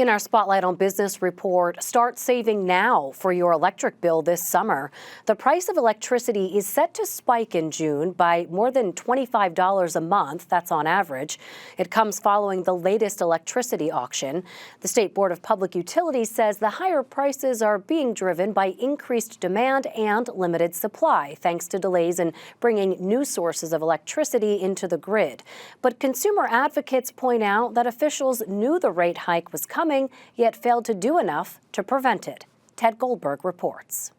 In our Spotlight on Business report, start saving now for your electric bill this summer. The price of electricity is set to spike in June by more than $25 a month. That's on average. It comes following the latest electricity auction. The State Board of Public Utilities says the higher prices are being driven by increased demand and limited supply, thanks to delays in bringing new sources of electricity into the grid. But consumer advocates point out that officials knew the rate hike was coming, yet failed to do enough to prevent it. Ted Goldberg reports.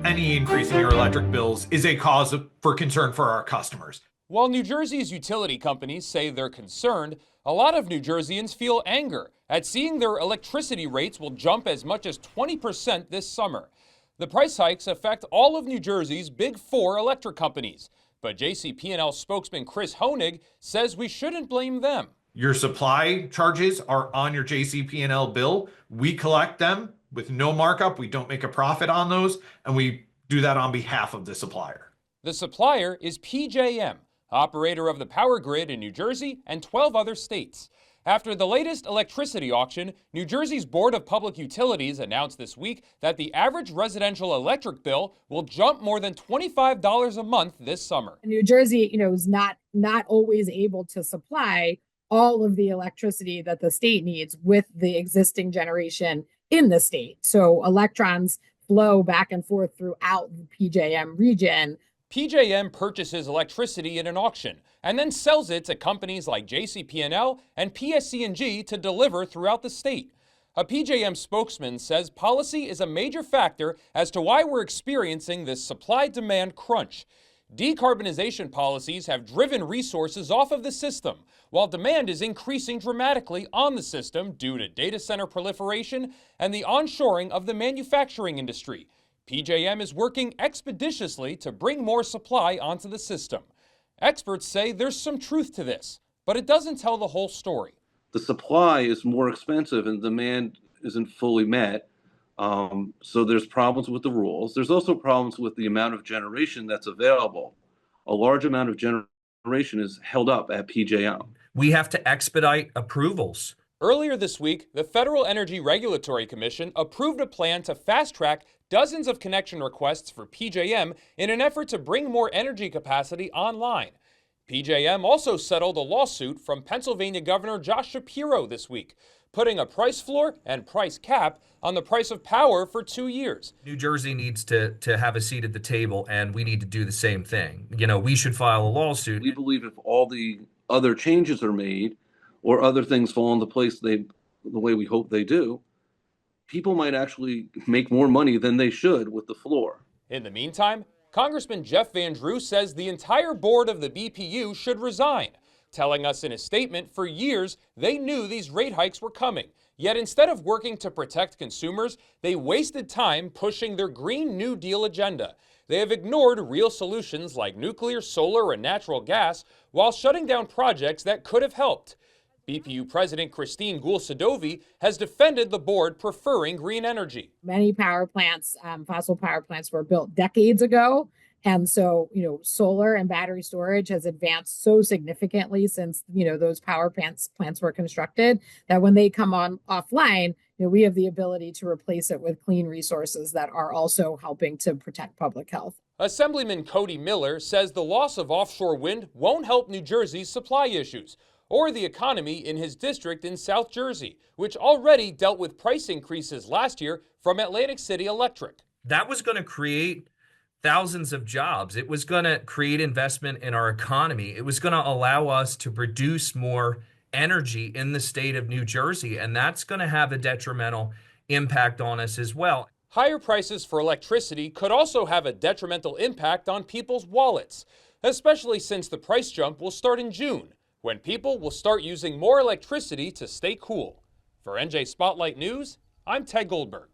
Any increase in your electric bills is a cause for concern for our customers. While New Jersey's utility companies say they're concerned, a lot of New Jerseyans feel anger at seeing their electricity rates will jump as much as 20% this summer. The price hikes affect all of New Jersey's big four electric companies, but JCP&L spokesman Chris Honig says we shouldn't blame them. Your supply charges are on your JCP&L bill. We collect them with no markup. We don't make a profit on those, and we do that on behalf of the supplier. The supplier is PJM, operator of the power grid in New Jersey and 12 other states. After the latest electricity auction, New Jersey's Board of Public Utilities announced this week that the average residential electric bill will jump more than $25 a month this summer. New Jersey, is not always able to supply all of the electricity that the state needs with the existing generation in the state. So electrons flow back and forth throughout the PJM region. PJM purchases electricity in an auction and then sells it to companies like JCP&L and PSC&G to deliver throughout the state. A PJM spokesman says policy is a major factor as to why we're experiencing this supply-demand crunch. Decarbonization policies have driven resources off of the system, while demand is increasing dramatically on the system due to data center proliferation and the onshoring of the manufacturing industry. PJM is working expeditiously to bring more supply onto the system. Experts say there's some truth to this, but it doesn't tell the whole story. The supply is more expensive and demand isn't fully met. So there's problems with the rules. There's also problems with the amount of generation that's available. A large amount of generation is held up at PJM. We have to expedite approvals. Earlier this week, the Federal Energy Regulatory Commission approved a plan to fast-track dozens of connection requests for PJM in an effort to bring more energy capacity online. PJM also settled a lawsuit from Pennsylvania Governor Josh Shapiro this week, putting a price floor and price cap on the price of power for 2 years. New Jersey needs to have a seat at the table, and we need to do the same thing. We should file a lawsuit. We believe if all the other changes are made or other things fall into place the way we hope they do, people might actually make more money than they should with the floor. In the meantime, Congressman Jeff Van Drew says the entire board of the BPU should resign, telling us in a statement for years they knew these rate hikes were coming. Yet instead of working to protect consumers, they wasted time pushing their Green New Deal agenda. They have ignored real solutions like nuclear, solar, and natural gas while shutting down projects that could have helped. BPU President Christine Goul-Sadovi has defended the board preferring green energy. Many power plants, fossil power plants, were built decades ago. And so, solar and battery storage has advanced so significantly since, those power plants were constructed that when they come on offline, we have the ability to replace it with clean resources that are also helping to protect public health. Assemblyman Cody Miller says the loss of offshore wind won't help New Jersey's supply issues or the economy in his district in South Jersey, which already dealt with price increases last year from Atlantic City Electric. That was going to create thousands of jobs. It was going to create investment in our economy. It was going to allow us to produce more energy in the state of New Jersey, and that's going to have a detrimental impact on us as well. Higher prices for electricity could also have a detrimental impact on people's wallets, especially since the price jump will start in June, when people will start using more electricity to stay cool. For NJ Spotlight News, I'm Ted Goldberg.